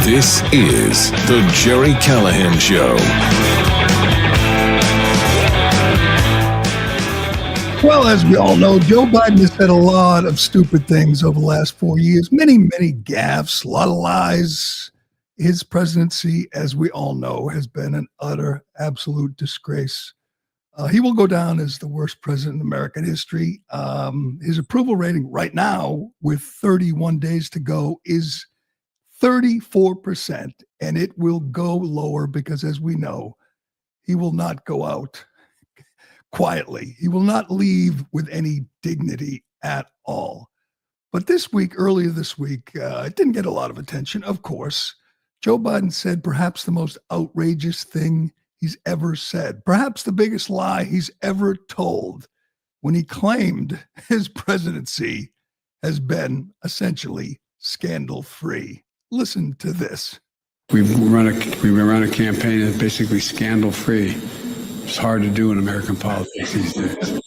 This is the Gerry Callahan Show. Well, as we all know, Joe Biden has said a lot of stupid things over the last 4 years. Many gaffes, a lot of lies. His presidency, as we all know, has been an utter, absolute disgrace. He will go down as the worst president in American history. His approval rating right now, with 31 days to go, is 34%, and it will go lower because, as we know, he will not go out quietly. He will not leave with any dignity at all. But earlier this week, it didn't get a lot of attention, of course. Joe Biden said perhaps the most outrageous thing he's ever said, perhaps the biggest lie he's ever told, when he claimed his presidency has been essentially scandal-free. Listen to this. We've run a campaign that's basically scandal-free. It's hard to do in American politics these days.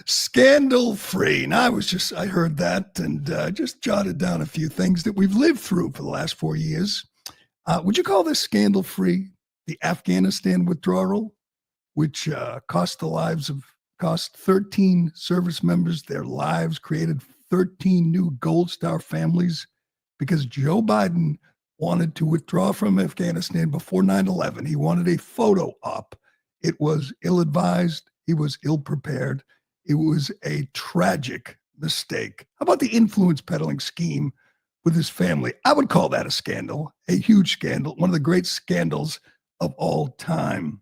Scandal-free. Now, I heard that and just jotted down a few things that we've lived through for the last 4 years. Would you call this scandal-free? The Afghanistan withdrawal, which cost 13 service members their lives, created 13 new Gold Star families because Joe Biden wanted to withdraw from Afghanistan before 9/11. He wanted a photo op. It was ill-advised. He was ill-prepared. It was a tragic mistake. How about the influence peddling scheme with his family? I would call that a scandal, a huge scandal, one of the great scandals of all time.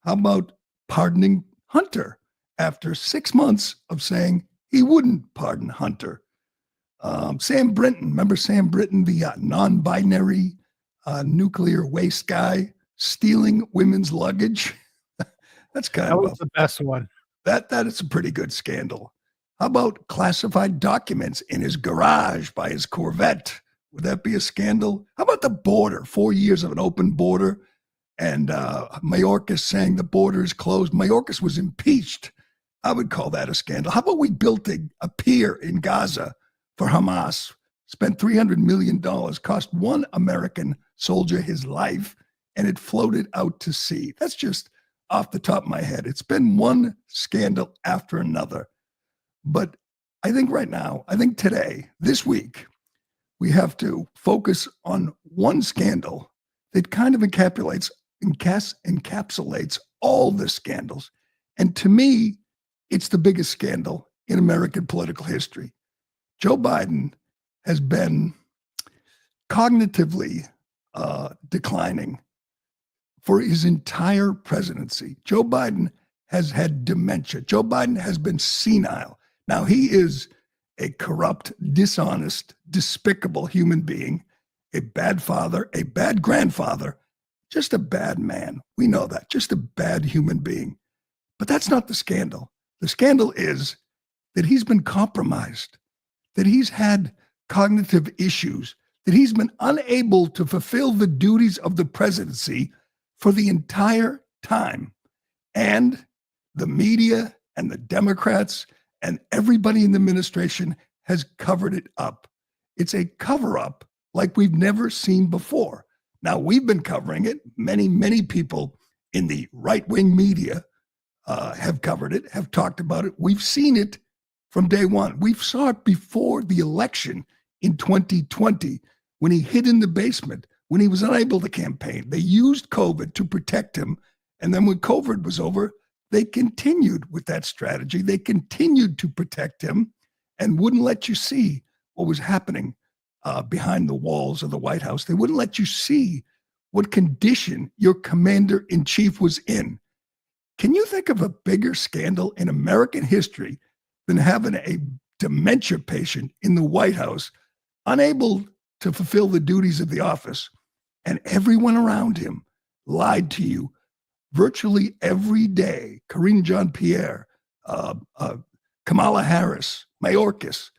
How about pardoning Hunter after 6 months of saying he wouldn't pardon Hunter? Sam Brinton, remember Sam Brinton, the non-binary nuclear waste guy stealing women's luggage? That was the best one. That is a pretty good scandal. How about classified documents in his garage by his Corvette? Would that be a scandal? How about the border? 4 years of an open border, and Mayorkas saying the border is closed. Mayorkas was impeached. I would call that a scandal. How about we built a pier in Gaza for Hamas, spent $300 million, cost one American soldier his life, and it floated out to sea? That's just off the top of my head. It's been one scandal after another. But I think today, this week, we have to focus on one scandal that kind of encapsulates all the scandals. And to me, it's the biggest scandal in American political history. Joe Biden has been cognitively declining for his entire presidency. Joe Biden has had dementia. Joe Biden has been senile. Now, he is a corrupt, dishonest, despicable human being, a bad father, a bad grandfather, just a bad man. We know that, just a bad human being. But that's not the scandal. The scandal is that he's been compromised, that he's had cognitive issues, that he's been unable to fulfill the duties of the presidency for the entire time. And the media and the Democrats and everybody in the administration has covered it up. It's a cover-up like we've never seen before. Now, we've been covering it. Many people in the right-wing media have covered it, have talked about it. We've seen it from day one. We saw it before the election in 2020 when he hid in the basement, when he was unable to campaign. They used COVID to protect him. And then when COVID was over, they continued with that strategy. They continued to protect him and wouldn't let you see what was happening behind the walls of the White House. They wouldn't let you see what condition your commander-in-chief was in. Can you think of a bigger scandal in American history than having a dementia patient in the White House, unable to fulfill the duties of the office, and everyone around him lied to you virtually every day? Karine Jean-Pierre, Kamala Harris, Mayorkas,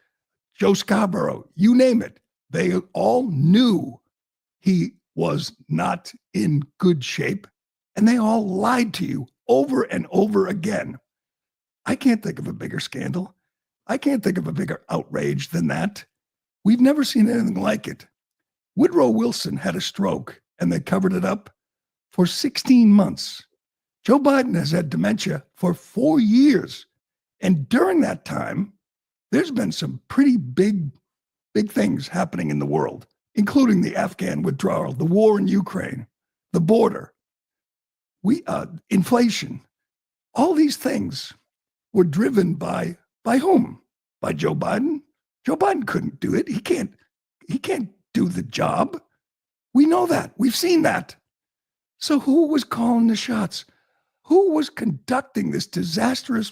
Joe Scarborough, you name it. They all knew he was not in good shape, and they all lied to you over and over again. I can't think of a bigger scandal. I can't think of a bigger outrage than that. We've never seen anything like it. Woodrow Wilson had a stroke and they covered it up for 16 months. Joe Biden has had dementia for 4 years. And during that time, there's been some pretty big things happening in the world, including the Afghan withdrawal, the war in Ukraine, the border, inflation. All these things were driven by whom? By Joe Biden. Joe Biden couldn't do it. He can't do the job. We know that. We've seen that. So who was calling the shots? Who was conducting this disastrous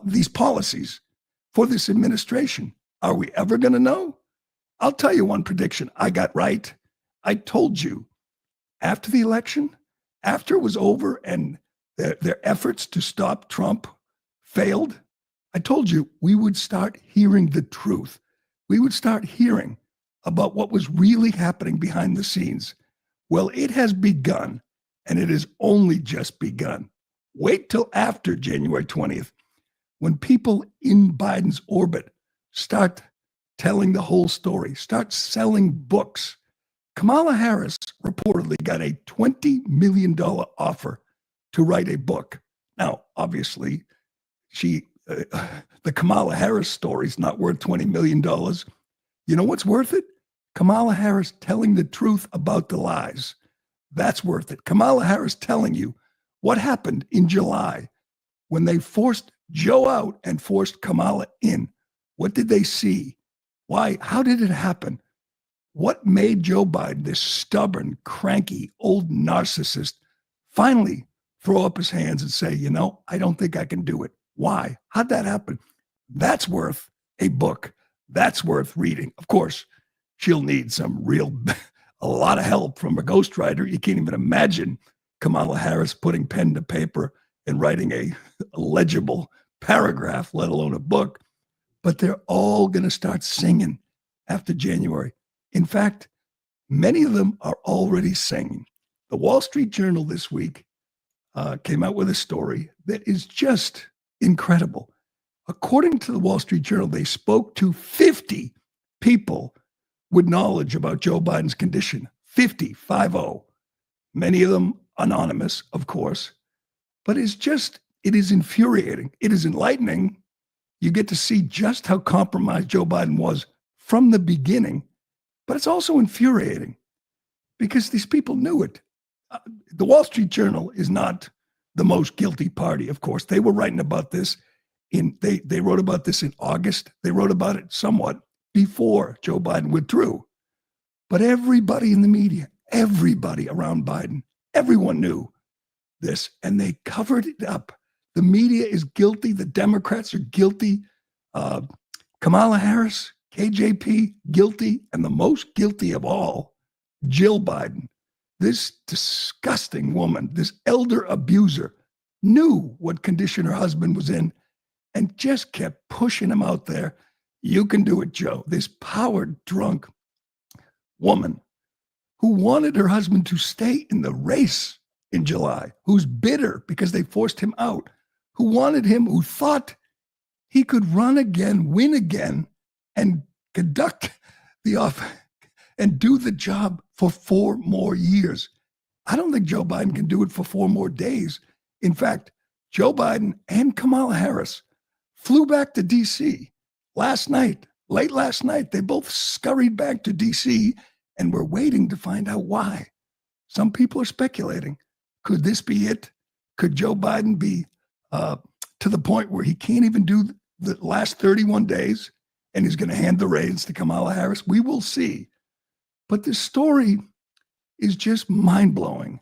these policies for this administration? Are we ever going to know? I'll tell you one prediction I got right. I told you after the election, after it was over and their efforts to stop Trump failed, I told you we would start hearing the truth. We would start hearing about what was really happening behind the scenes. Well, it has begun, and it has only just begun. Wait till after January 20th, when people in Biden's orbit start telling the whole story, start selling books. Kamala Harris reportedly got a $20 million offer to write a book. Now, obviously, the Kamala Harris story is not worth $20 million. You know what's worth it? Kamala Harris telling the truth about the lies. That's worth it. Kamala Harris telling you what happened in July when they forced Joe out and forced Kamala in. What did they see? Why? How did it happen? What made Joe Biden, this stubborn, cranky, old narcissist, finally throw up his hands and say, you know, I don't think I can do it? Why? How'd that happen? That's worth a book. That's worth reading. Of course, she'll need a lot of help from a ghostwriter. You can't even imagine Kamala Harris putting pen to paper and writing a legible paragraph, let alone a book. But they're all going to start singing after January. In fact, many of them are already singing. The Wall Street Journal this week came out with a story that is just incredible. According to the Wall Street Journal, they spoke to 50 people with knowledge about Joe Biden's condition. 50. Many of them anonymous, of course. But it is infuriating. It is enlightening. You get to see just how compromised Joe Biden was from the beginning. But it's also infuriating because these people knew it. The Wall Street Journal is not the most guilty party, of course. They were writing about this they wrote about this in August. They wrote about it somewhat before Joe Biden withdrew. But everybody in the media, everybody around Biden, everyone knew this, and they covered it up. The media is guilty. The Democrats are guilty. Kamala Harris, KJP, guilty. And the most guilty of all, Jill Biden. This disgusting woman, this elder abuser, knew what condition her husband was in and just kept pushing him out there. You can do it, Joe. This power-drunk woman who wanted her husband to stay in the race in July, who's bitter because they forced him out, who wanted him, who thought he could run again, win again, and conduct the office and do the job for 4 more years. I don't think Joe Biden can do it for 4 more days. In fact, Joe Biden and Kamala Harris flew back to D.C. late last night. They both scurried back to D.C. and were waiting to find out why. Some people are speculating. Could this be it? Could Joe Biden be to the point where he can't even do the last 31 days and he's going to hand the reins to Kamala Harris? We will see. But this story is just mind-blowing.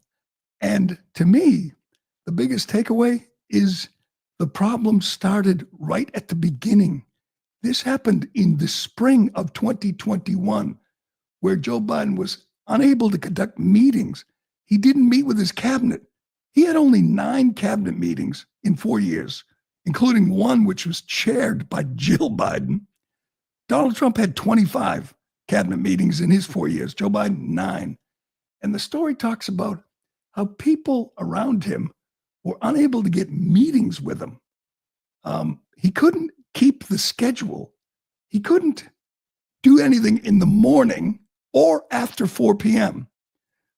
And to me, the biggest takeaway is the problem started right at the beginning. This happened in the spring of 2021, where Joe Biden was unable to conduct meetings. He didn't meet with his cabinet. He had only 9 cabinet meetings in 4 years, including one which was chaired by Jill Biden. Donald Trump had 25 cabinet meetings in his 4 years, Joe Biden 9. And the story talks about how people around him were unable to get meetings with him. He couldn't keep the schedule. He couldn't do anything in the morning or after 4 p.m.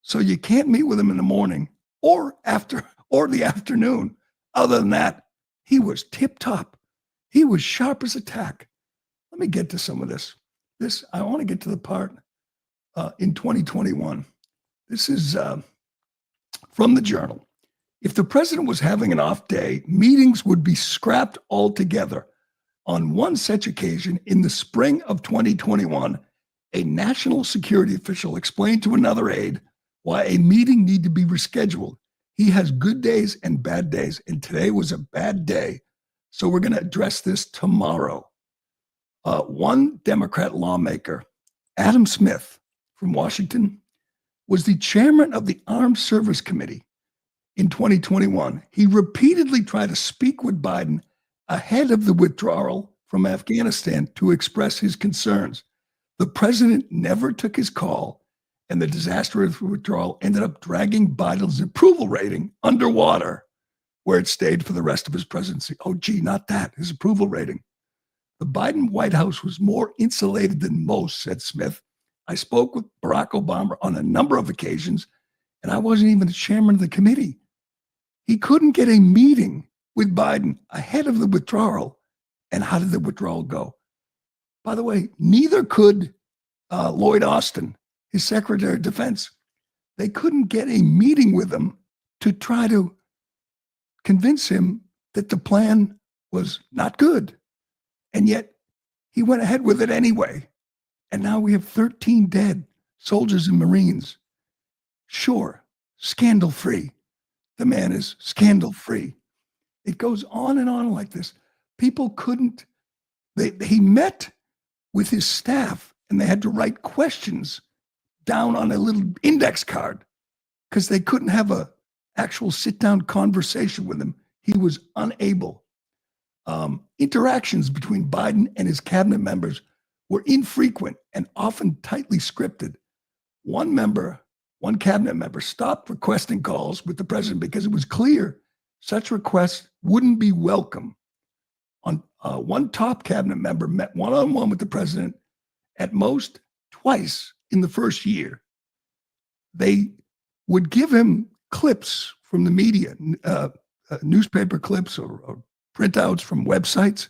So you can't meet with him in the morning or the afternoon. Other than that, he was tip top. He was sharp as a tack. Let me get to some of this. I want to get to the part in 2021. This is from the Journal. If the president was having an off day, meetings would be scrapped altogether. On one such occasion, in the spring of 2021, a national security official explained to another aide why a meeting needed to be rescheduled. He has good days and bad days, and today was a bad day, so we're going to address this tomorrow. One Democrat lawmaker, Adam Smith from Washington, was the chairman of the Armed Service Committee in 2021. He repeatedly tried to speak with Biden ahead of the withdrawal from Afghanistan to express his concerns. The president never took his call, and the disastrous withdrawal ended up dragging Biden's approval rating underwater, where it stayed for the rest of his presidency. Oh, gee, not that, his approval rating. The Biden White House was more insulated than most, said Smith. I spoke with Barack Obama on a number of occasions, and I wasn't even the chairman of the committee. He couldn't get a meeting with Biden ahead of the withdrawal. And how did the withdrawal go? By the way, neither could Lloyd Austin, his Secretary of Defense. They couldn't get a meeting with him to try to convince him that the plan was not good. And yet he went ahead with it anyway. And now we have 13 dead soldiers and Marines. Sure, scandal-free. The man is scandal-free. It goes on and on like this. People couldn't, he met with his staff and they had to write questions down on a little index card because they couldn't have a actual sit-down conversation with him. He was unable. Interactions between Biden and his cabinet members were infrequent and often tightly scripted. One cabinet member stopped requesting calls with the president because it was clear such requests wouldn't be welcome. One top cabinet member met one-on-one with the president at most twice in the first year. They would give him clips from the media, newspaper clips or printouts from websites,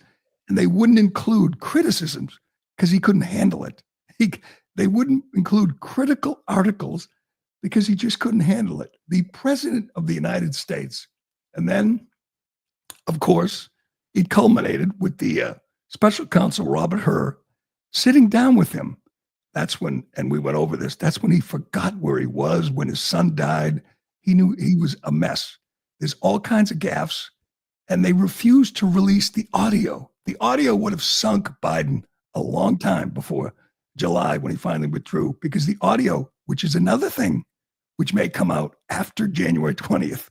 and they wouldn't include criticisms because he couldn't handle it. They wouldn't include critical articles because he just couldn't handle it. The president of the United States. And then, of course, it culminated with the special counsel, Robert Hur, sitting down with him. That's when, and we went over this, that's when he forgot where he was when his son died. He knew he was a mess. There's all kinds of gaffes, and they refused to release the audio. The audio would have sunk Biden a long time before July when he finally withdrew, because the audio, which is another thing which may come out after January 20th,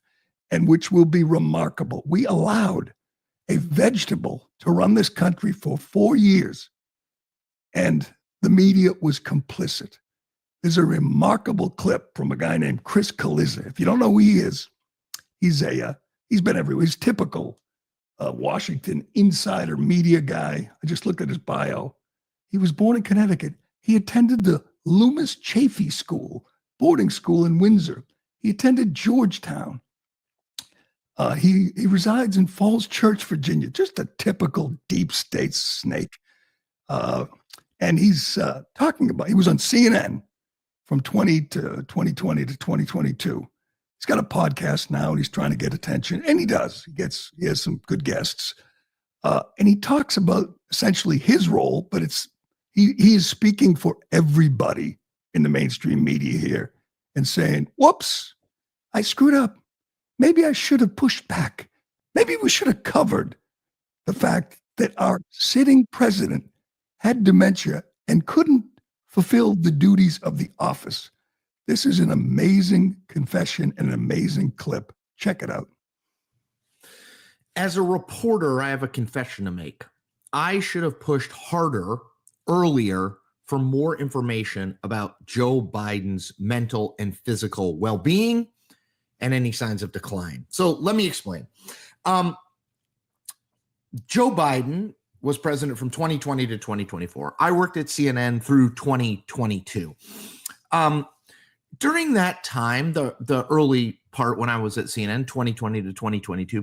and which will be remarkable. We allowed a vegetable to run this country for 4 years, and the media was complicit. There's a remarkable clip from a guy named Chris Kaliza. If you don't know who he is, he's been everywhere. He's typical Washington insider media guy. I just looked at his bio. He was born in Connecticut. He attended the Loomis Chaffee School, boarding school in Windsor. He attended Georgetown. He resides in Falls Church, Virginia, just a typical deep state snake. And he's talking about, he was on CNN from 2020 to 2022. He's got a podcast now and he's trying to get attention, and he does. He has some good guests. And he talks about essentially his role, but he is speaking for everybody in the mainstream media here and saying, whoops, I screwed up. Maybe I should have pushed back. Maybe we should have covered the fact that our sitting president had dementia and couldn't fulfill the duties of the office. This is an amazing confession and an amazing clip. Check it out. As a reporter, I have a confession to make. I should have pushed harder earlier for more information about Joe Biden's mental and physical well-being and any signs of decline. So let me explain. Joe Biden was president from 2020 to 2024. I worked at CNN through 2022. During that time, the early part when I was at CNN, 2020 to 2022,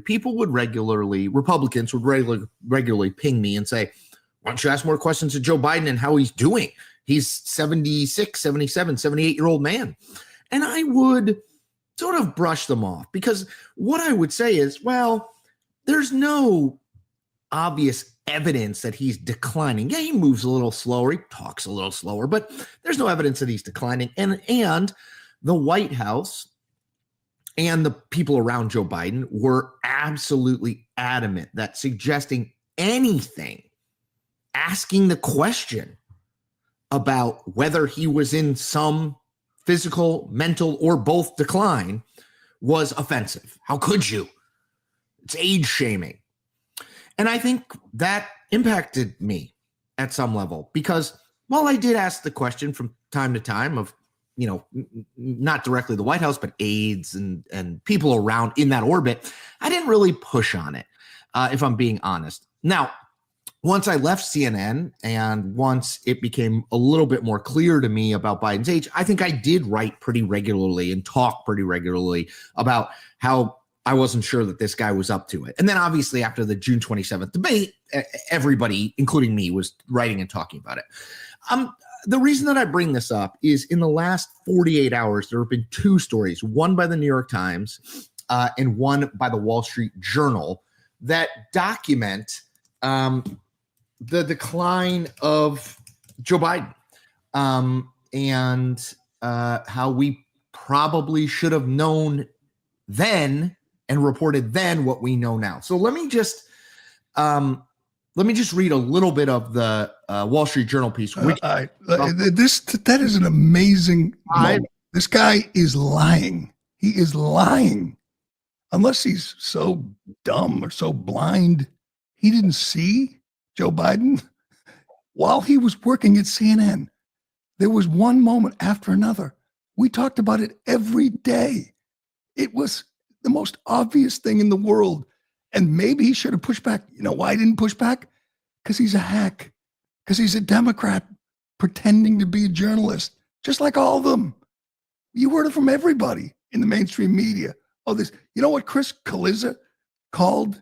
Republicans would regularly ping me and say, why don't you ask more questions of Joe Biden and how he's doing? He's 76, 77, 78-year-old man. And I would sort of brush them off because what I would say is, well, there's no obvious evidence that he's declining. Yeah, he moves a little slower, he talks a little slower, but there's no evidence that he's declining. And the White House and the people around Joe Biden were absolutely adamant that suggesting anything, asking the question about whether he was in some physical, mental, or both decline was offensive. How could you? It's age shaming. And I think that impacted me at some level because while I did ask the question from time to time of, not directly the White House, but aides and people around in that orbit, I didn't really push on it, if I'm being honest. Now, once I left CNN and once it became a little bit more clear to me about Biden's age, I think I did write pretty regularly and talk pretty regularly about how I wasn't sure that this guy was up to it. And then obviously after the June 27th debate, everybody, including me, was writing and talking about it. The reason that I bring this up is in the last 48 hours, there have been two stories, one by the New York Times and one by the Wall Street Journal that document the decline of Joe Biden and how we probably should have known then and reported then what we know now. So let me just read a little bit of the Wall Street Journal piece. That is an amazing moment. This guy is lying. He is lying. Unless he's so dumb or so blind, he didn't see Joe Biden while he was working at CNN. There was one moment after another. We talked about it every day. It was the most obvious thing in the world. And maybe he should have pushed back. You know why he didn't push back? Because he's a hack. Because he's a Democrat pretending to be a journalist, just like all of them. You heard it from everybody in the mainstream media. Oh, this. You know what Chris Kaliza called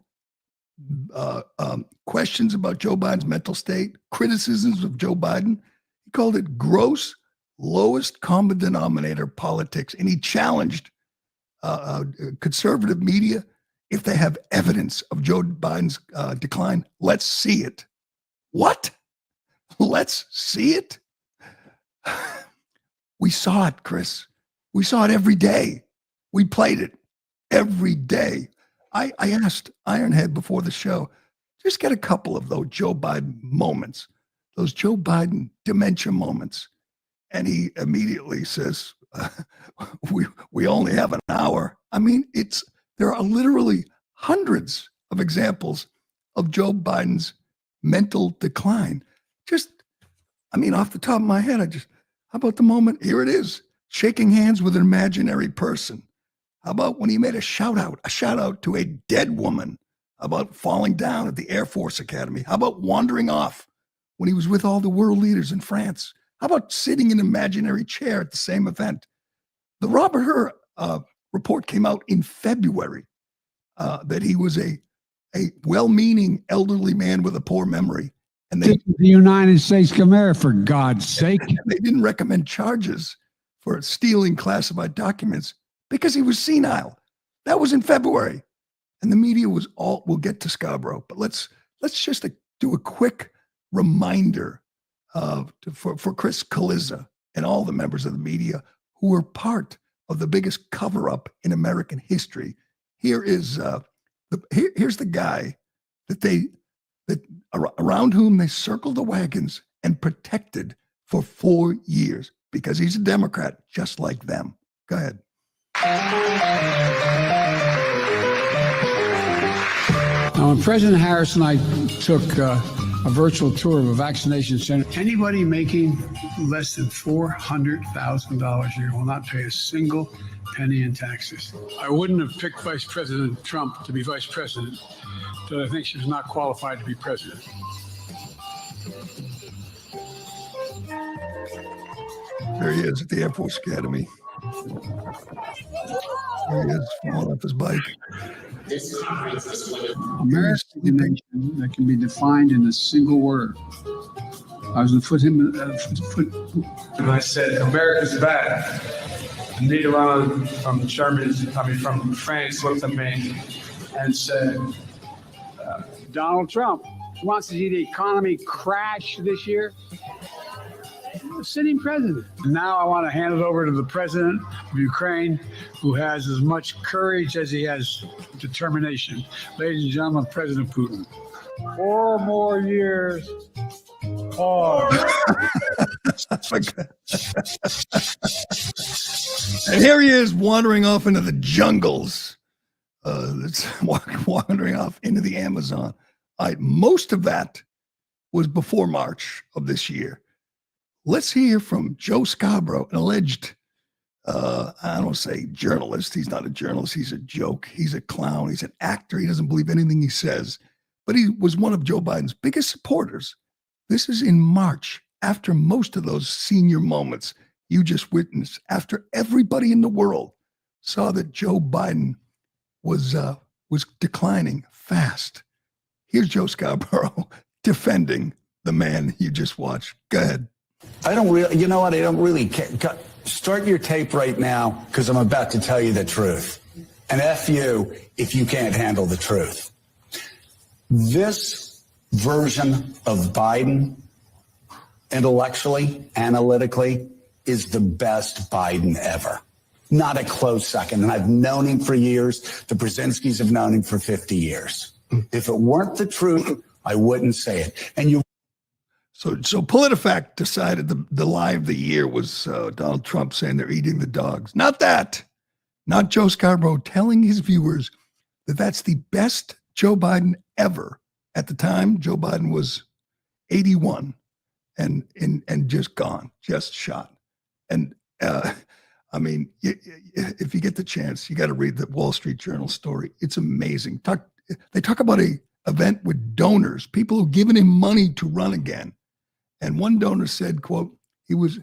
questions about Joe Biden's mental state, criticisms of Joe Biden? He called it gross, lowest common denominator politics. And he challenged conservative media. If they have evidence of Joe Biden's decline, let's see it. What? Let's see it? We saw it, Chris. We saw it every day. We played it every day. I asked Ironhead before the show, just get a couple of those Joe Biden moments, those Joe Biden dementia moments. And he immediately says, we only have an hour. I mean, there are literally hundreds of examples of Joe Biden's mental decline. Off the top of my head, how about the moment, here it is, shaking hands with an imaginary person. How about when he made a shout out to a dead woman? How about falling down at the Air Force Academy? How about wandering off when he was with all the world leaders in France? How about sitting in an imaginary chair at the same event? The Robert Hur report came out in February that he was a well-meaning elderly man with a poor memory. And the United States of America, for God's sake. They didn't recommend charges for stealing classified documents because he was senile. That was in February. And the media was all, we'll get to Scarborough, but let's just do a quick reminder for Chris Kaliza and all the members of the media who were part of the biggest cover-up in American history. Here's the guy around whom they circled the wagons and protected for 4 years because he's a Democrat just like them. Go ahead. Now, when President Harris and I took a virtual tour of a vaccination center, anybody making less than $400,000 a year will not pay a single penny in taxes. I wouldn't have picked Vice President Trump to be vice president, but I think she was not qualified to be president. There he is at the Air Force Academy. There he is, falling off his bike. America is a nation that can be defined in a single word. I was going to put him, and I said, America's bad. Nederland from from France looked at me and said, Donald Trump wants to see the economy crash this year. The sitting president. And now I want to hand it over to the president of Ukraine, who has as much courage as he has determination. Ladies and gentlemen, President Putin. 4 more years. Pause. And here he is wandering off into the jungles. Wandering off into the Amazon. Most of that was before March of this year. Let's hear from Joe Scarborough, an alleged, I don't say journalist. He's not a journalist. He's a joke. He's a clown. He's an actor. He doesn't believe anything he says. But he was one of Joe Biden's biggest supporters. This is in March, after most of those senior moments you just witnessed, after everybody in the world saw that Joe Biden was declining fast. Here's Joe Scarborough defending the man you just watched. Go ahead. I don't really care. Start your tape right now, because I'm about to tell you the truth. And F you if you can't handle the truth. This version of Biden, intellectually, analytically, is the best Biden ever. Not a close second. And I've known him for years. The Brzezinskis have known him for 50 years. If it weren't the truth, I wouldn't say it. And you. So PolitiFact decided the lie of the year was Donald Trump saying they're eating the dogs. Not that. Not Joe Scarborough telling his viewers that that's the best Joe Biden ever. At the time, Joe Biden was 81 and just gone, just shot. And I mean, if you get the chance, you got to read the Wall Street Journal story. It's amazing. They talk about a event with donors, people who've given him money to run again. And one donor said, quote, he was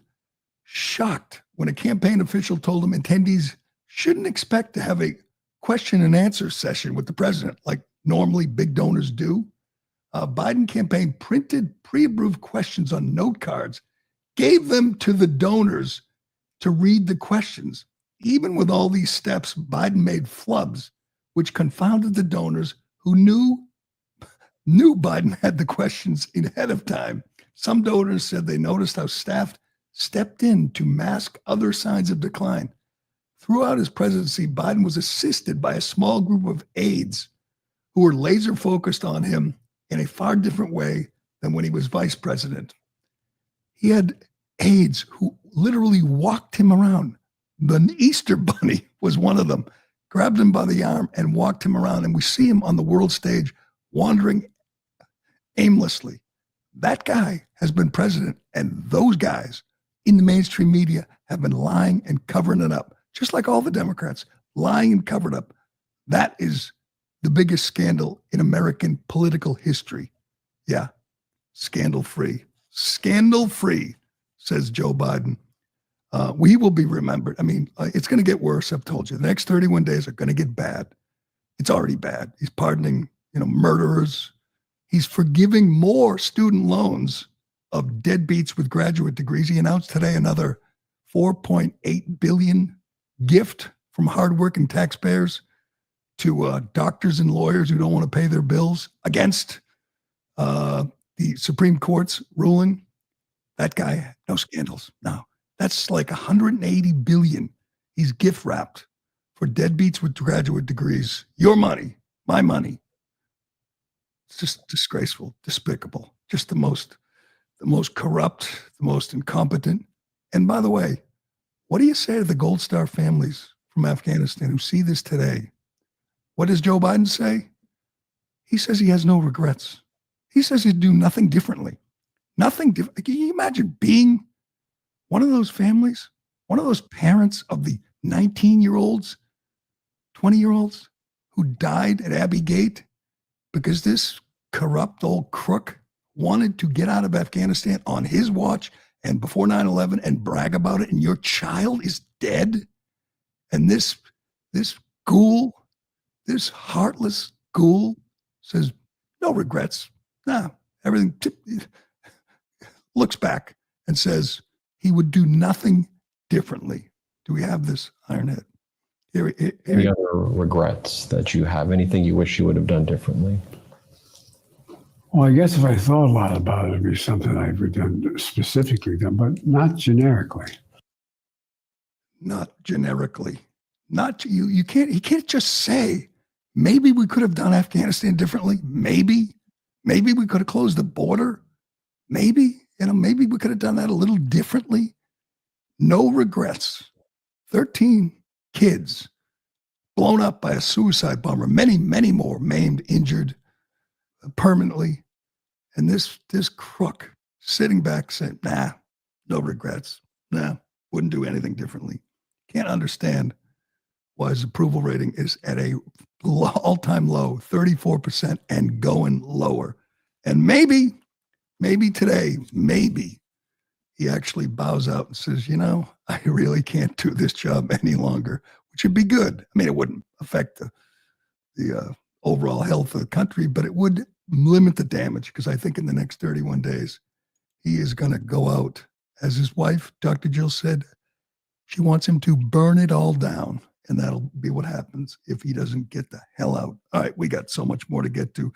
shocked when a campaign official told him attendees shouldn't expect to have a question and answer session with the president like normally big donors do. Biden campaign printed pre-approved questions on note cards, gave them to the donors to read the questions. Even with all these steps, Biden made flubs, which confounded the donors who knew Biden had the questions ahead of time. Some donors said they noticed how staff stepped in to mask other signs of decline. Throughout his presidency, Biden was assisted by a small group of aides who were laser focused on him in a far different way than when he was vice president. He had aides who literally walked him around. The Easter Bunny was one of them, grabbed him by the arm and walked him around. And we see him on the world stage wandering aimlessly. That guy has been president, and those guys in the mainstream media have been lying and covering it up, just like all the Democrats, lying and covered up. That is the biggest scandal in American political history. Yeah, scandal-free. Scandal-free, says Joe Biden. We will be remembered. I mean, it's going to get worse, I've told you. The next 31 days are going to get bad. It's already bad. He's pardoning, murderers. He's forgiving more student loans of deadbeats with graduate degrees. He announced today another $4.8 billion gift from hardworking taxpayers to doctors and lawyers who don't want to pay their bills against the Supreme Court's ruling. That guy, no scandals. No, that's like $180 billion. He's gift wrapped for deadbeats with graduate degrees. Your money, my money. It's just disgraceful, despicable, just the most corrupt, the most incompetent. And by the way, what do you say to the Gold Star families from Afghanistan who see this today? What does Joe Biden say? He says he has no regrets. He says he'd do nothing differently. Nothing different. Can you imagine being one of those families, one of those parents of the 19-year-olds, 20-year-olds who died at Abbey Gate because this corrupt old crook wanted to get out of Afghanistan on his watch and before 9/11 and brag about it, and your child is dead, and this ghoul, this heartless ghoul says, no regrets. Nah, everything, looks back and says he would do nothing differently. Do we have this, Ironhead? Any other regrets that you have? Anything you wish you would have done differently? Well, I guess if I thought a lot about it, it'd be something I would done specifically done, but not generically. Not generically. Not you. You can't. He can't just say maybe we could have done Afghanistan differently. Maybe we could have closed the border. Maybe maybe we could have done that a little differently. No regrets. 13 kids blown up by a suicide bomber. Many more maimed, injured permanently. And this crook sitting back saying, nah, no regrets. Nah, wouldn't do anything differently. Can't understand why his approval rating is at a all-time low, 34% and going lower. And maybe today, maybe he actually bows out and says, I really can't do this job any longer, which would be good. I mean, it wouldn't affect the overall health of the country, but it would limit the damage, because I think in the next 31 days, he is going to go out. As his wife, Dr. Jill, said, she wants him to burn it all down, and that'll be what happens if he doesn't get the hell out. All right, we got so much more to get to.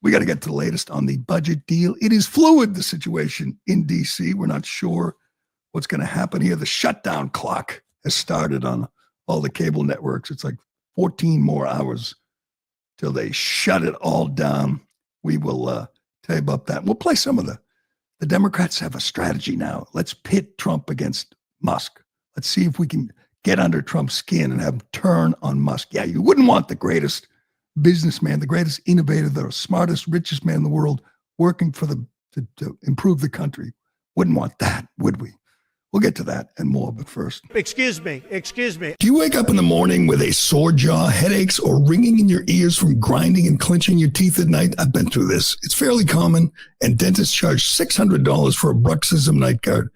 We got to get to the latest on the budget deal. It is fluid, the situation in D.C. We're not sure what's going to happen here. The shutdown clock has started on all the cable networks. It's like 14 more hours till they shut it all down. We will tell you about that. We'll play some of the Democrats have a strategy now. Let's pit Trump against Musk. Let's see if we can get under Trump's skin and have him turn on Musk. Yeah, you wouldn't want the greatest businessman, the greatest innovator, the smartest, richest man in the world working for to improve the country. Wouldn't want that, would we? We'll get to that and more, but first. Excuse me. Do you wake up in the morning with a sore jaw, headaches, or ringing in your ears from grinding and clenching your teeth at night? I've been through this. It's fairly common, and dentists charge $600 for a bruxism night guard.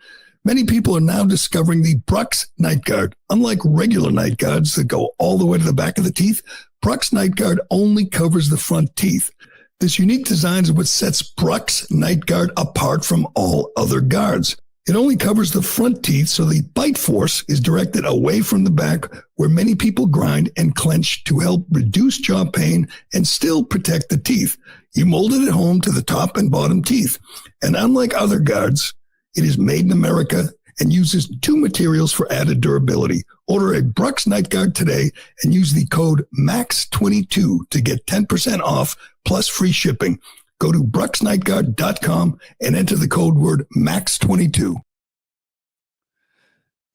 Many people are now discovering the Brux Night Guard. Unlike regular night guards that go all the way to the back of the teeth, Brux Night Guard only covers the front teeth. This unique design is what sets Brux Night Guard apart from all other guards. It only covers the front teeth, so the bite force is directed away from the back, where many people grind and clench to help reduce jaw pain and still protect the teeth. You mold it at home to the top and bottom teeth. And unlike other guards, it is made in America and uses 2 materials for added durability. Order a Brux Night Guard today and use the code MAX22 to get 10% off plus free shipping. Go to bruxnightguard.com and enter the code word MAX22.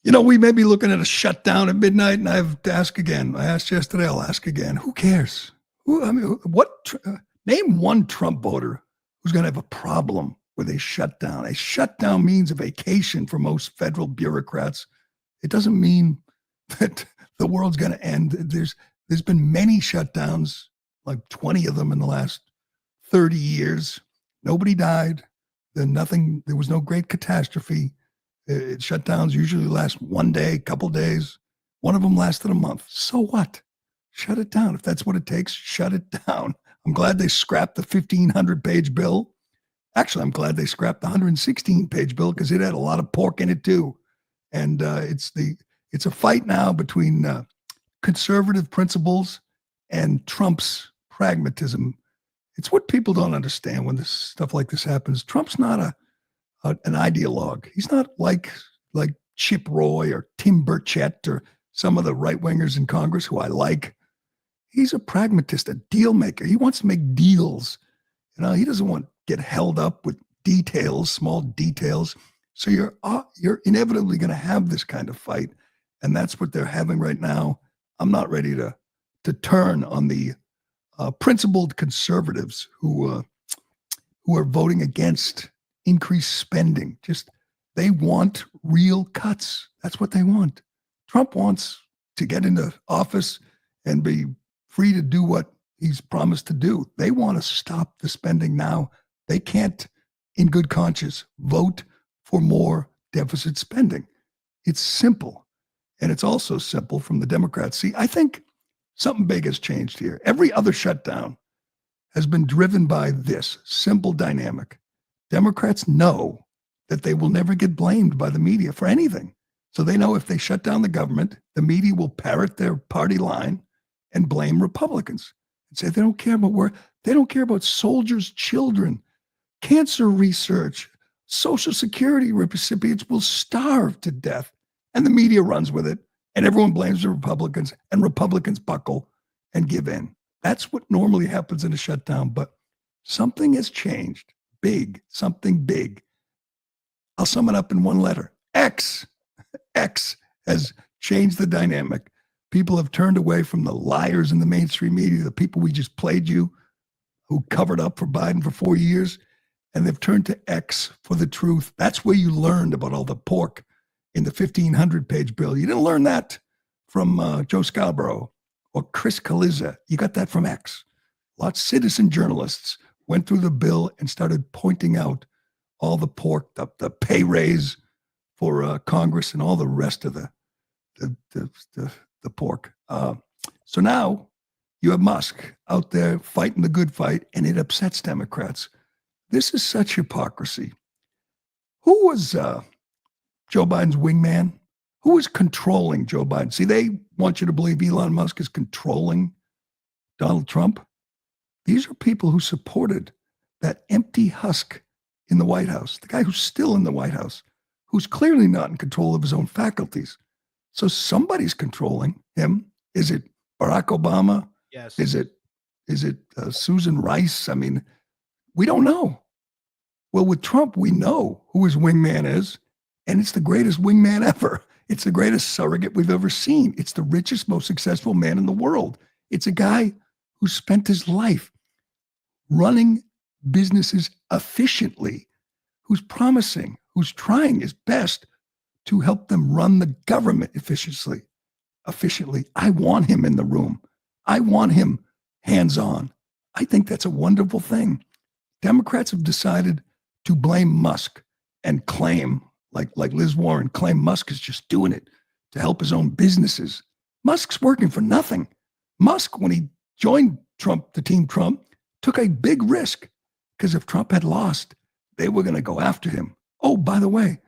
We may be looking at a shutdown at midnight, and I have to ask again. I asked yesterday, I'll ask again. Who cares? Name one Trump voter who's going to have a problem with a shutdown. A shutdown means a vacation for most federal bureaucrats. It doesn't mean that the world's going to end. There's been many shutdowns, like 20 of them in the last 30 years. Nobody died. There was no great catastrophe. Shutdowns usually last one day, couple days. One of them lasted a month. So what? Shut it down. If that's what it takes, shut it down. I'm glad they scrapped the 1,500-page bill. Actually, I'm glad they scrapped the 116-page bill, because it had a lot of pork in it too. And it's a fight now between conservative principles and Trump's pragmatism. It's what people don't understand when this stuff like this happens. Trump's not an ideologue. He's not like Chip Roy or Tim Burchett or some of the right-wingers in Congress who I like. He's a pragmatist, a deal maker. He wants to make deals. He doesn't want to get held up with details, small details. So you're inevitably going to have this kind of fight, and that's what they're having right now. I'm not ready to turn on the principled conservatives who are voting against increased spending. They want real cuts. That's what they want. Trump wants to get into office and be free to do what he's promised to do. They want to stop the spending now. They can't, in good conscience, vote for more deficit spending. It's simple. And it's also simple from the Democrats. See, I think something big has changed here. Every other shutdown has been driven by this simple dynamic. Democrats know that they will never get blamed by the media for anything. So they know if they shut down the government, the media will parrot their party line and blame Republicans and say they don't care about they don't care about soldiers' children, cancer research, Social Security recipients will starve to death. And the media runs with it, and everyone blames the Republicans, and Republicans buckle and give in. That's what normally happens in a shutdown, but something has changed. Big, something big. I'll sum it up in one letter. X. X has changed the dynamic. People have turned away from the liars in the mainstream media, the people we just played you, who covered up for Biden for 4 years, and they've turned to X for the truth. That's where you learned about all the pork in the 1,500-page bill. You didn't learn that from Joe Scarborough or Chris Calizza. You got that from X. Lots of citizen journalists went through the bill and started pointing out all the pork, the pay raise for Congress and all the rest of the pork. So now you have Musk out there fighting the good fight, and it upsets Democrats. This is such hypocrisy. Who was Joe Biden's wingman? Who is controlling Joe Biden? See, they want you to believe Elon Musk is controlling Donald Trump. These are people who supported that empty husk in the White House, the guy who's still in the White House, who's clearly not in control of his own faculties. So somebody's controlling him. Is it Barack Obama? Yes. Is it Susan Rice? I mean, we don't know. Well, with Trump, we know who his wingman is, and it's the greatest wingman ever. It's the greatest surrogate we've ever seen. It's the richest, most successful man in the world. It's a guy who spent his life running businesses efficiently, who's promising, who's trying his best to help them run the government efficiently. I want him in the room. I want him hands-on. I think that's a wonderful thing. Democrats have decided to blame Musk and claim, like Liz Warren, claim Musk is just doing it to help his own businesses. Musk's working for nothing. Musk, when he joined Trump, the team Trump, took a big risk because if Trump had lost, they were going to go after him. Oh, by the way,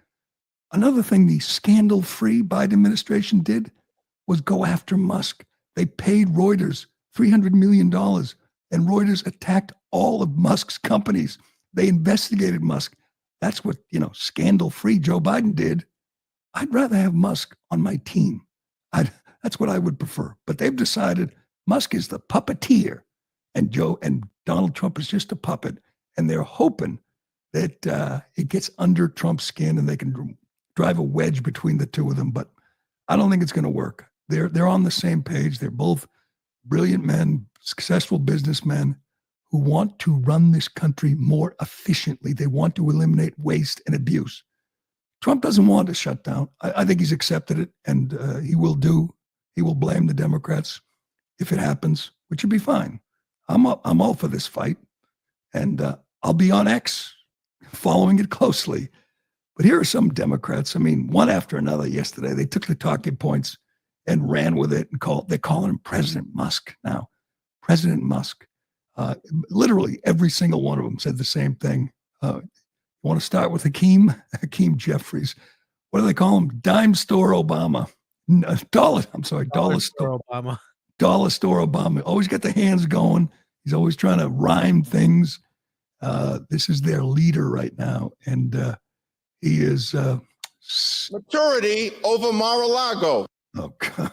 another thing the scandal-free Biden administration did was go after Musk. They paid Reuters $300 million, and Reuters attacked all of Musk's companies. They investigated Musk. That's what, scandal-free Joe Biden did. I'd rather have Musk on my team. That's what I would prefer. But they've decided Musk is the puppeteer, and Donald Trump is just a puppet. And they're hoping that it gets under Trump's skin and they can drive a wedge between the two of them. But I don't think it's going to work. They're on the same page. They're both brilliant men, successful businessmen who want to run this country more efficiently. They want to eliminate waste and abuse. Trump doesn't want a shutdown. I think he's accepted it, and he will blame the Democrats if it happens, which would be fine. I'm all for this fight, and I'll be on X following it closely. But here are some Democrats. I mean, one after another yesterday, they took the talking points and ran with it and they're calling him President Musk now. President Musk. Literally every single one of them said the same thing. You want to start with Hakeem Jeffries. What do they call him? Dime Store Obama. Dollar Store Obama. Dollar Store Obama. Always got the hands going. He's always trying to rhyme things. This is their leader right now. And he is... maturity over Mar-a-Lago. Oh, God.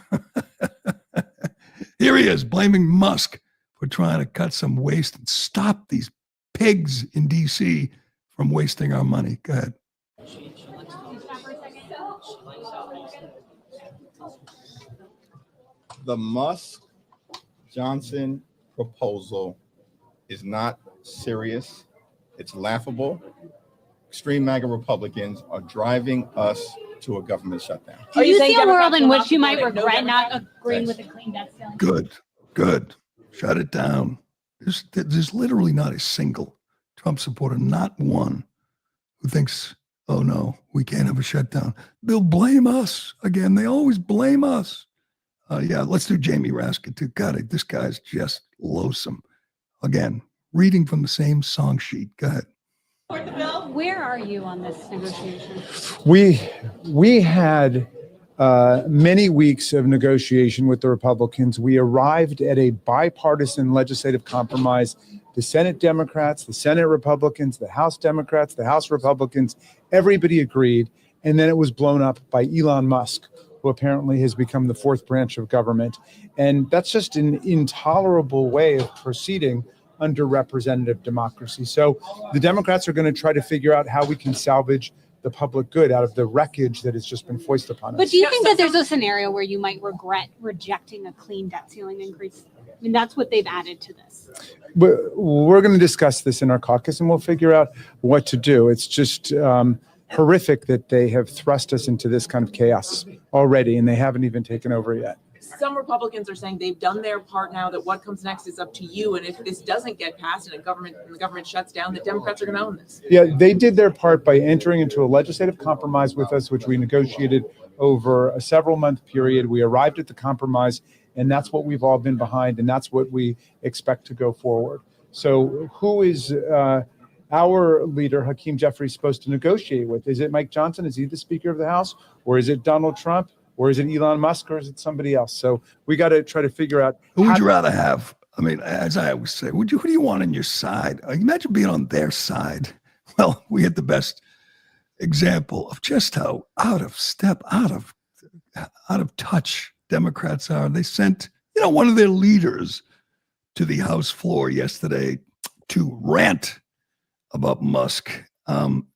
Here he is, blaming Musk for trying to cut some waste and stop these pigs in D.C. from wasting our money. Go ahead. The Musk-Johnson proposal is not serious. It's laughable. Extreme MAGA Republicans are driving us to a government shutdown. Do you see a world in which you might regret not agreeing with the clean debt ceiling? Good. Shut it down. There's literally not a single Trump supporter, not one, who thinks oh no, we can't have a shutdown. They'll blame us again. They always blame us. Yeah, let's do Jamie Raskin too. God, this guy's just loathsome. Again, reading from the same song sheet. Go ahead. Where are you on this negotiation? We had many weeks of negotiation with the Republicans. We arrived at a bipartisan legislative compromise. The Senate Democrats, the Senate Republicans, the House Democrats, the House Republicans, everybody agreed. And then it was blown up by Elon Musk, who apparently has become the fourth branch of government. And that's just an intolerable way of proceeding under representative democracy. So the Democrats are going to try to figure out how we can salvage the public good out of the wreckage that has just been foisted upon us. But do you think that there's a scenario where you might regret rejecting a clean debt ceiling increase? I mean, that's what they've added to this. We're going to discuss this in our caucus and we'll figure out what to do. It's just horrific that they have thrust us into this kind of chaos already, and they haven't even taken over yet. Some Republicans are saying they've done their part now, that what comes next is up to you. And if this doesn't get passed and the government shuts down, the Democrats are going to own this. Yeah, they did their part by entering into a legislative compromise with us, which we negotiated over a several-month period. We arrived at the compromise, and that's what we've all been behind, and that's what we expect to go forward. So who is our leader, Hakeem Jeffries, supposed to negotiate with? Is it Mike Johnson? Is he the Speaker of the House? Or is it Donald Trump? Or is it Elon Musk? Or is it somebody else? So we got to try to figure out. Who would you rather have? I mean, as I always say, who do you want on your side? Imagine being on their side. Well, we had the best example of just how out of step, out of touch Democrats are. They sent, one of their leaders to the House floor yesterday to rant about Musk.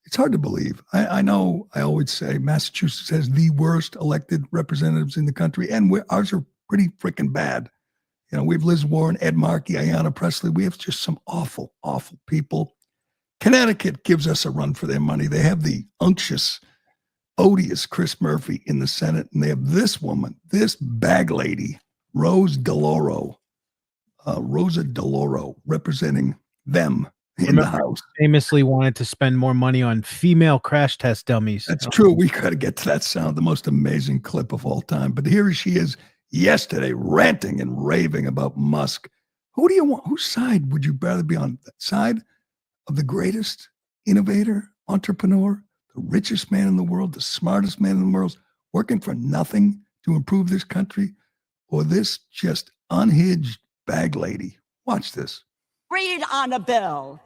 It's hard to believe. I know I always say Massachusetts has the worst elected representatives in the country, and ours are pretty freaking bad. We have Liz Warren, Ed Markey, Ayanna Pressley. We have just some awful, awful people. Connecticut gives us a run for their money. They have the unctuous, odious Chris Murphy in the Senate, and they have this woman, this bag lady, Rosa DeLauro, representing them in the House. Famously wanted to spend more money on female crash test dummies. That's true. We got to get to that sound, the most amazing clip of all time. But here she is yesterday ranting and raving about Musk. Who do you want? Whose side would you rather be on? That side of the greatest innovator, entrepreneur, the richest man in the world, the smartest man in the world, working for nothing to improve this country, or this just unhinged bag lady? Watch this. Agreed on a bill.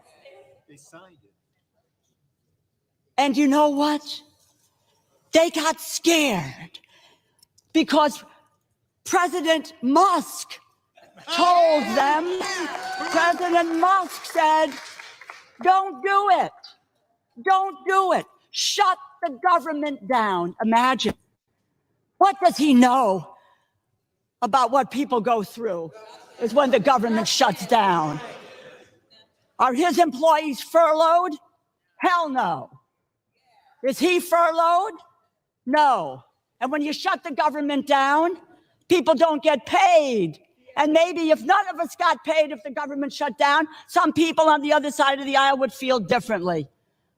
They signed it. And you know what? They got scared because President Musk told them, President Musk said, don't do it. Don't do it. Shut the government down. Imagine. What does he know about what people go through is when the government shuts down? Are his employees furloughed? Hell no. Is he furloughed? No. And when you shut the government down, people don't get paid. And maybe if none of us got paid if the government shut down, some people on the other side of the aisle would feel differently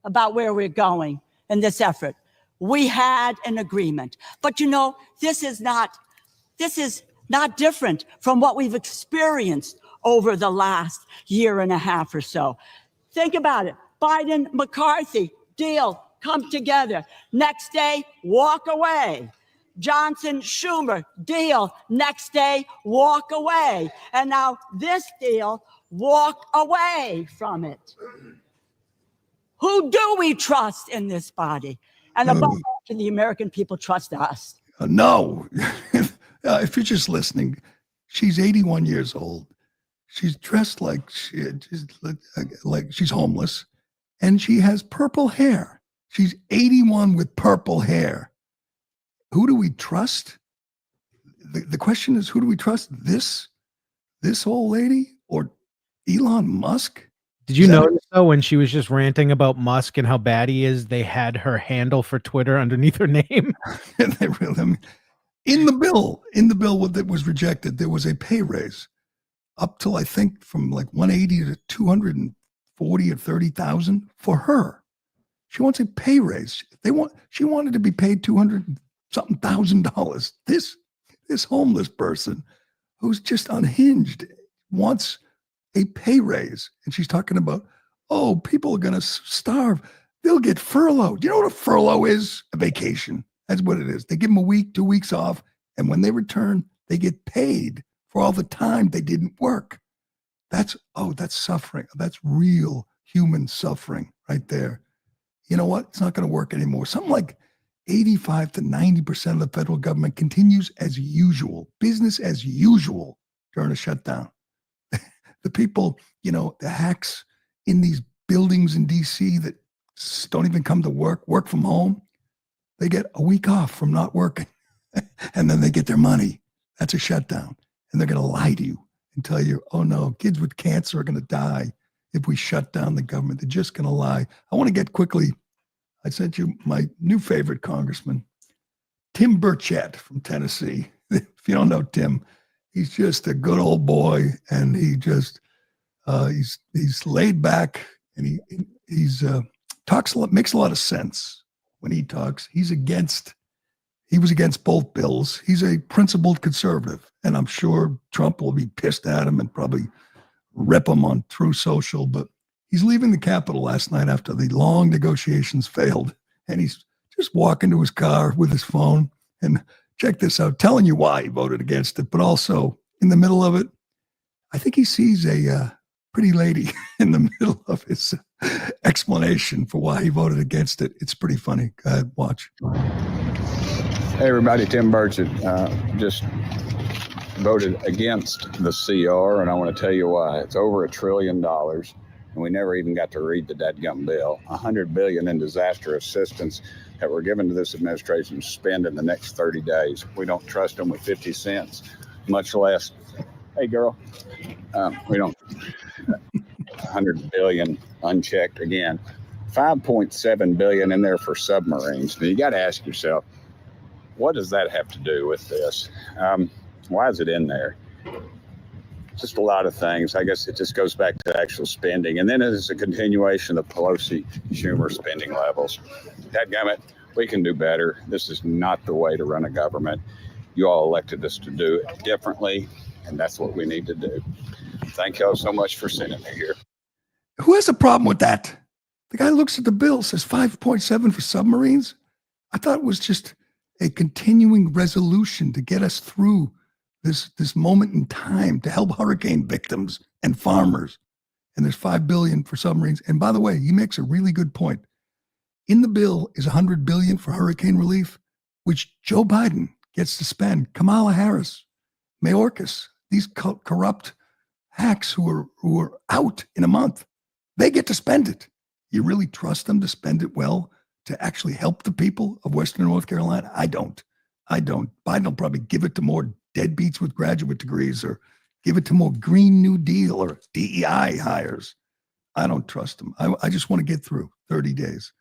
about where we're going in this effort. We had an agreement. But this is not different from what we've experienced over the last year and a half or so. Think about it. Biden, McCarthy, deal, come together. Next day, walk away. Johnson, Schumer, deal. Next day, walk away. And now this deal, walk away from it. Who do we trust in this body? And above all, can the American people trust us? No. If you're just listening, she's 81 years old. She's dressed like she's homeless, and she has purple hair. She's 81 with purple hair. Who do we trust? The question is, who do we trust? This old lady or Elon Musk? Did you notice, though, when she was just ranting about Musk and how bad he is, they had her handle for Twitter underneath her name? They really, in the bill that was rejected, there was a pay raise up till, I think, from like 180 to 240 or 30,000 for her. She wants a pay raise. She wanted to be paid $200-something thousand. This homeless person who's just unhinged wants a pay raise. And she's talking about, oh, people are going to starve. They'll get furloughed. You know what a furlough is? A vacation. That's what it is. They give them a week, 2 weeks off. And when they return, they get paid for all the time they didn't work. That's suffering. That's real human suffering right there. You know what? It's not going to work anymore. Something like 85 to 90% of the federal government continues as usual, business as usual during a shutdown. The people, the hacks in these buildings in DC that don't even come to work from home, they get a week off from not working and then they get their money. That's a shutdown. And they're going to lie to you and tell you, oh no, kids with cancer are going to die if we shut down the government. They're just going to lie. I want to get quickly. I sent you my new favorite congressman, Tim Burchett from Tennessee. If you don't know Tim, he's just a good old boy, and he just he's laid back, and he's talks a lot, makes a lot of sense when he talks. He was against both bills. He's a principled conservative, and I'm sure Trump will be pissed at him and probably rip him on True Social, but he's leaving the Capitol last night after the long negotiations failed, and he's just walking to his car with his phone, and check this out, telling you why he voted against it, but also in the middle of it, I think he sees a pretty lady in the middle of his explanation for why he voted against it. It's pretty funny. Go ahead, watch. Hey everybody, Tim Burchett just voted against the CR, and I want to tell you why. It's over $1 trillion, and we never even got to read the dadgum bill. $100 billion in disaster assistance that we're given to this administration to spend in the next 30 days. We don't trust them with 50 cents, much less, hey girl, we don't, 100 billion unchecked again. 5.7 billion in there for submarines. Now you got to ask yourself, what does that have to do with this? Why is it in there? Just a lot of things. I guess it just goes back to actual spending. And then it is a continuation of Pelosi, Schumer spending levels. Dadgummit, we can do better. This is not the way to run a government. You all elected us to do it differently, and that's what we need to do. Thank y'all so much for sending me here. Who has a problem with that? The guy looks at the bill, says 5.7 for submarines. I thought it was just a continuing resolution to get us through this moment in time to help hurricane victims and farmers. And there's $5 billion for submarines. And by the way, he makes a really good point. In the bill is $100 billion for hurricane relief, which Joe Biden gets to spend. Kamala Harris, Mayorkas, these corrupt hacks who are out in a month, they get to spend it. You really trust them to spend it well to actually help the people of Western North Carolina? I don't. Biden will probably give it to more deadbeats with graduate degrees or give it to more Green New Deal or DEI hires. I don't trust them. I just want to get through 30 days.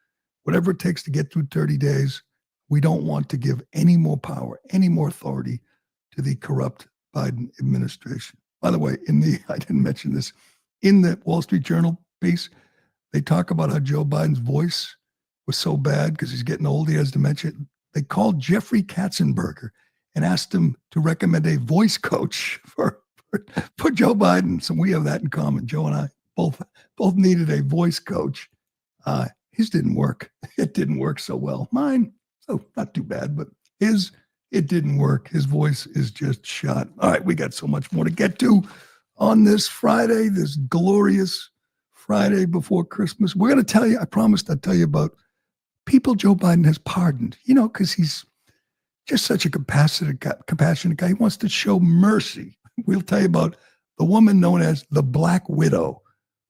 Whatever it takes to get through 30 days, we don't want to give any more power, any more authority to the corrupt Biden administration. By the way, I didn't mention this, in the Wall Street Journal piece, they talk about how Joe Biden's voice was so bad because he's getting old, he has dementia. They called Jeffrey Katzenberger and asked him to recommend a voice coach for Joe Biden. So we have that in common. Joe and I both needed a voice coach. His didn't work. It didn't work so well. Mine, so not too bad, but it didn't work. His voice is just shot. All right, we got so much more to get to on this Friday, this glorious Friday before Christmas. We're going to tell you, I promised I'd tell you about people Joe Biden has pardoned, because he's just such a compassionate guy. He wants to show mercy. We'll tell you about the woman known as the Black Widow,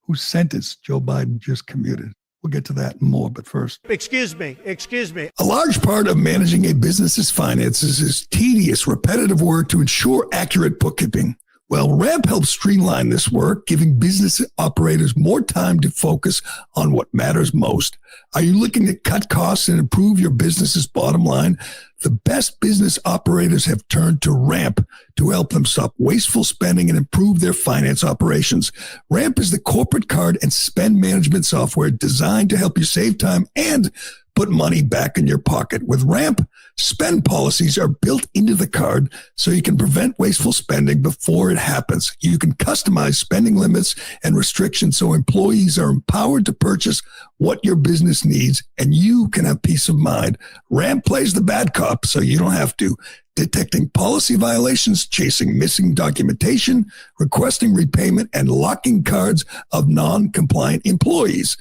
whose sentence Joe Biden just commuted. We'll get to that and more, but first. Excuse me. A large part of managing a business's finances is tedious, repetitive work to ensure accurate bookkeeping. Well, Ramp helps streamline this work, giving business operators more time to focus on what matters most. Are you looking to cut costs and improve your business's bottom line? The best business operators have turned to Ramp to help them stop wasteful spending and improve their finance operations. Ramp is the corporate card and spend management software designed to help you save time and put money back in your pocket. With Ramp, spend policies are built into the card so you can prevent wasteful spending before it happens. You can customize spending limits and restrictions so employees are empowered to purchase what your business needs, and you can have peace of mind. Ramp plays the bad cop so you don't have to. Detecting policy violations, chasing missing documentation, requesting repayment, and locking cards of non-compliant employees.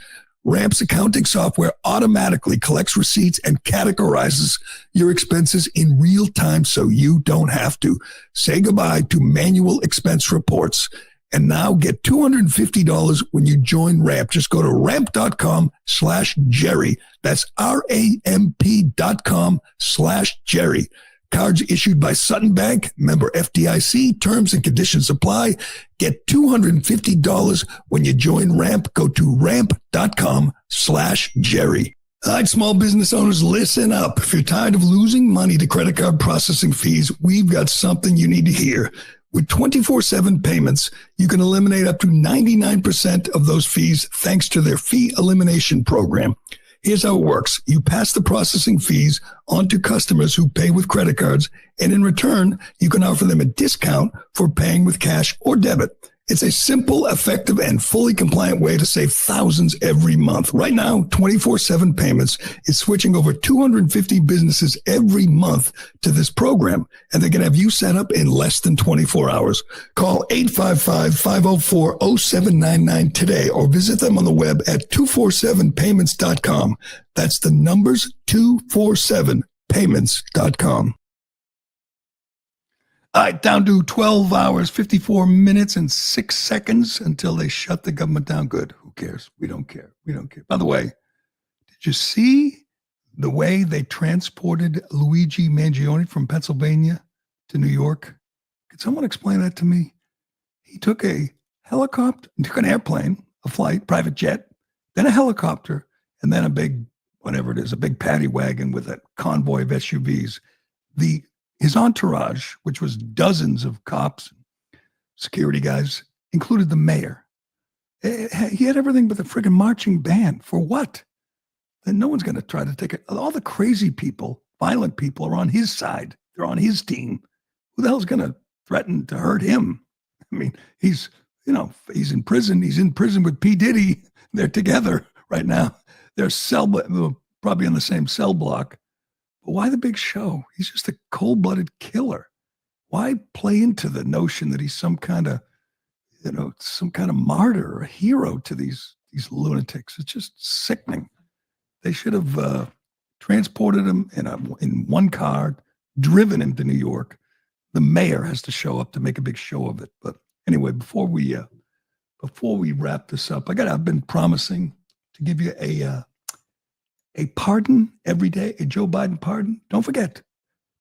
Ramp's accounting software automatically collects receipts and categorizes your expenses in real time so you don't have to. Say goodbye to manual expense reports. And now get $250 when you join Ramp. Just go to ramp.com/Gerry. That's RAMP.com/Gerry. Cards issued by Sutton Bank, member FDIC, terms and conditions apply. Get $250 when you join Ramp. Go to ramp.com/Gerry. All right, small business owners, listen up. If you're tired of losing money to credit card processing fees, we've got something you need to hear. With 24/7 payments, you can eliminate up to 99% of those fees thanks to their fee elimination program. Here's how it works. You pass the processing fees on to customers who pay with credit cards, and in return, you can offer them a discount for paying with cash or debit. It's a simple, effective, and fully compliant way to save thousands every month. Right now, 24/7 Payments is switching over 250 businesses every month to this program, and they can have you set up in less than 24 hours. Call 855-504-0799 today or visit them on the web at 247payments.com. That's the numbers 247payments.com. All right, down to 12 hours, 54 minutes, and 6 seconds until they shut the government down. Good. Who cares? We don't care. We don't care. By the way, did you see the way they transported Luigi Mangione from Pennsylvania to New York? Could someone explain that to me? He took a helicopter, took an airplane, a flight, private jet, then a helicopter, and then a big, whatever it is, a big paddy wagon with a convoy of SUVs. His entourage, which was dozens of cops, security guys, included the mayor. He had everything but the friggin' marching band. For what? Then no one's going to try to take it. All the crazy people, violent people are on his side. They're on his team. Who the hell's going to threaten to hurt him? I mean, he's in prison. He's in prison with P. Diddy. They're together right now. They're probably on the same cell block. But why the big show? He's just a cold-blooded killer. Why play into the notion that he's some kind of martyr or a hero to these lunatics? It's just sickening. They should have transported him in one car, driven him to New York. The mayor has to show up to make a big show of it. But anyway, before we wrap this up, I've been promising to give you a pardon every day, a Joe Biden pardon. Don't forget,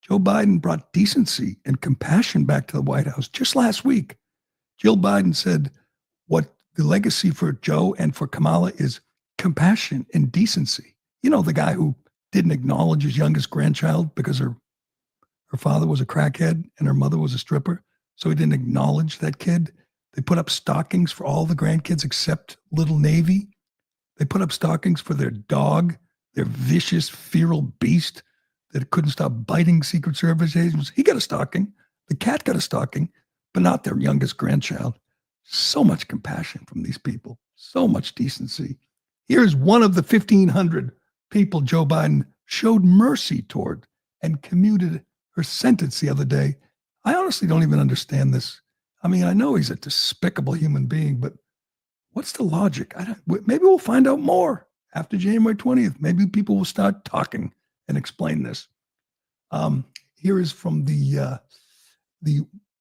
Joe Biden brought decency and compassion back to the White House just last week. Jill Biden said what the legacy for Joe and for Kamala is compassion and decency. You know, the guy who didn't acknowledge his youngest grandchild because her father was a crackhead and her mother was a stripper. So he didn't acknowledge that kid. They put up stockings for all the grandkids except little Navy. They put up stockings for their dog, their vicious, feral beast that couldn't stop biting Secret Service agents. He got a stocking. The cat got a stocking, but not their youngest grandchild. So much compassion from these people. So much decency. Here's one of the 1,500 people Joe Biden showed mercy toward and commuted her sentence the other day. I honestly don't even understand this. I mean, I know he's a despicable human being, but what's the logic? Maybe we'll find out more. After January 20th, maybe people will start talking and explain this. Here is from the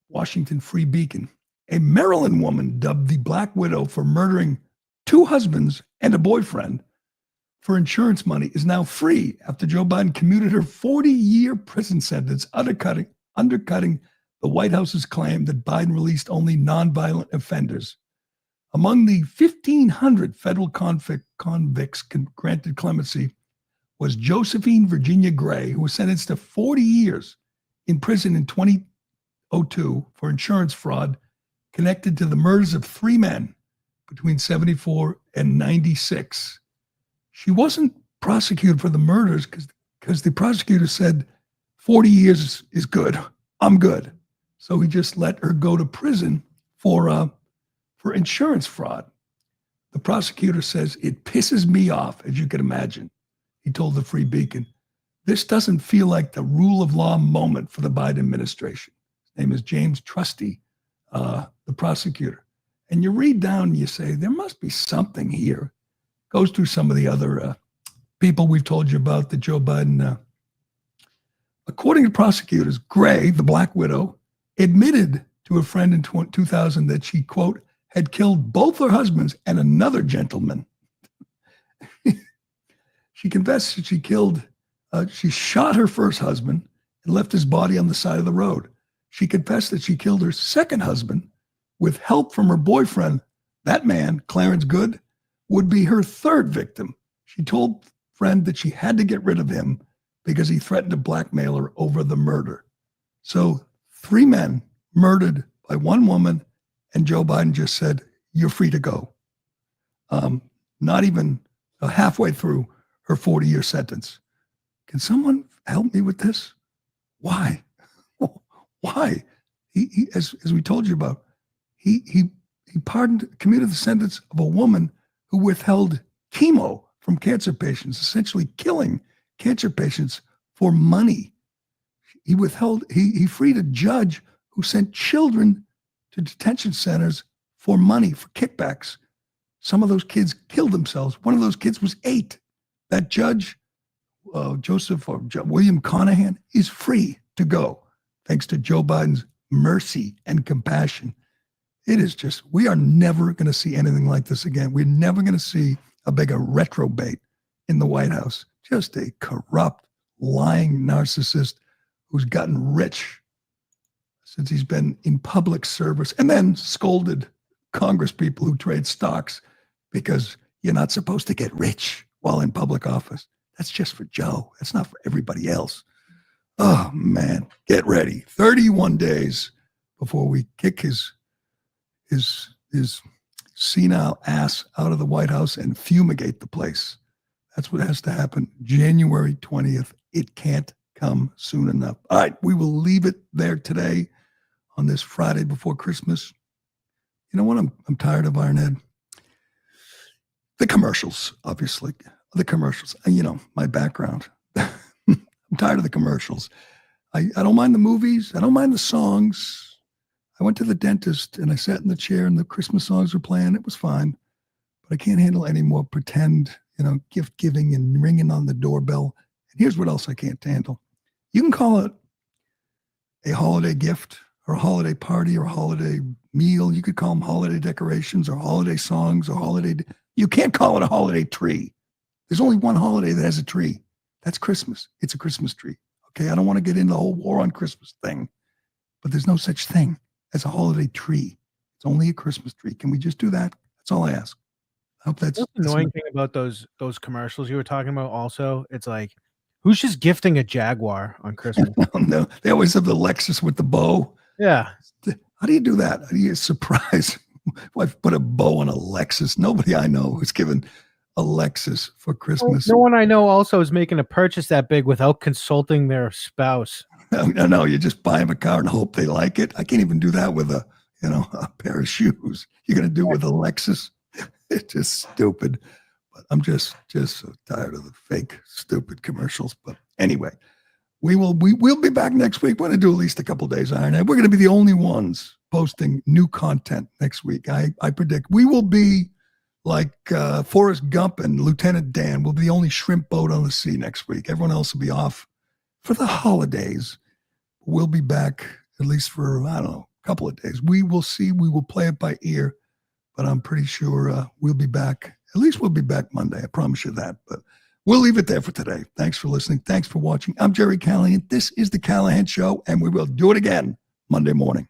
Washington Free Beacon. A Maryland woman dubbed the Black Widow for murdering 2 husbands and a boyfriend for insurance money is now free after Joe Biden commuted her 40-year prison sentence, undercutting the White House's claim that Biden released only nonviolent offenders. Among the 1,500 federal convicts granted clemency was Josephine Virginia Gray, who was sentenced to 40 years in prison in 2002 for insurance fraud connected to the murders of 3 men between 74 and 96. She wasn't prosecuted for the murders because the prosecutor said 40 years is good. I'm good. So he just let her go to prison for insurance fraud. The prosecutor says, it pisses me off, as you can imagine. He told the Free Beacon, this doesn't feel like the rule of law moment for the Biden administration. His name is James Trusty, the prosecutor. And you read down and you say, there must be something here. Goes through some of the other people we've told you about that Joe Biden, according to prosecutors, Gray, the Black Widow, admitted to a friend in 2000 that she, quote, had killed both her husbands and another gentleman. She confessed that she shot her first husband and left his body on the side of the road. She confessed that she killed her second husband with help from her boyfriend. That man, Clarence Good, would be her third victim. She told friend that she had to get rid of him because he threatened to blackmail her over the murder. So 3 men murdered by 1 woman, and Joe Biden just said, you're free to go. Not even halfway through her 40-year sentence. Can someone help me with this? Why? Why? He as we told you about, he commuted the sentence of a woman who withheld chemo from cancer patients, essentially killing cancer patients for money. He freed a judge who sent children to detention centers for money, for kickbacks. Some of those kids killed themselves. One of those kids was 8. That judge, William Callahan, is free to go, thanks to Joe Biden's mercy and compassion. It is just, we are never going to see anything like this again. We're never going to see a bigger retrobate in the White House. Just a corrupt, lying narcissist who's gotten rich since he's been in public service and then scolded Congress people who trade stocks because you're not supposed to get rich while in public office. That's just for Joe. That's not for everybody else. Oh, man, get ready. 31 days before we kick his senile ass out of the White House and fumigate the place. That's what has to happen. January 20th. It can't come soon enough. All right, we will leave it there today on this Friday before Christmas. You know what I'm tired of, Ironhead? The commercials, obviously. The commercials. You know, my background. I'm tired of the commercials. I don't mind the movies. I don't mind the songs. I went to the dentist and I sat in the chair and the Christmas songs were playing. It was fine. But I can't handle any more pretend, gift giving and ringing on the doorbell. And here's what else I can't handle. You can call it a holiday gift or a holiday party or a holiday meal. You could call them holiday decorations or holiday songs or holiday. You can't call it a holiday tree. There's only one holiday that has a tree. That's Christmas. It's a Christmas tree. Okay, I don't want to get into the whole war on Christmas thing, but there's no such thing as a holiday tree. It's only a Christmas tree. Can we just do that? That's all I ask. I hope that's the annoying thing about those commercials you were talking about. Also, it's like, who's just gifting a Jaguar on Christmas? No, they always have the Lexus with the bow. Yeah. How do you do that? How do you surprise? Wife put a bow on a Lexus. Nobody I know who's given a Lexus for Christmas. No one I know also is making a purchase that big without consulting their spouse. No, you just buy them a car and hope they like it. I can't even do that with a pair of shoes. You're going to do it with a Lexus? It's just stupid. But I'm just so tired of the fake, stupid commercials. But anyway, we'll be back next week. We're going to do at least a couple days, Ironhead. We're going to be the only ones posting new content next week. I predict we will be like Forrest Gump and Lieutenant Dan. We'll be the only shrimp boat on the sea next week. Everyone else will be off for the holidays. We'll be back at least for, I don't know, a couple of days. We will see. We will play it by ear, but I'm pretty sure we'll be back. At least we'll be back Monday. I promise you that. But we'll leave it there for today. Thanks for listening. Thanks for watching. I'm Gerry Callahan. This is The Callahan Show, and we will do it again Monday morning.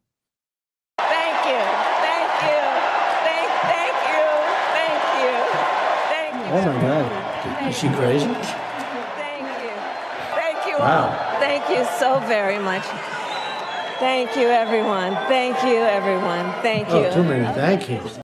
Thank you. Thank you. Thank you. Thank you. Thank you. Oh my God. Is she crazy? Thank you. Thank you Wow. all. Thank you so very much. Thank you, everyone. Thank you, everyone. Thank you. Oh, too many thank yous.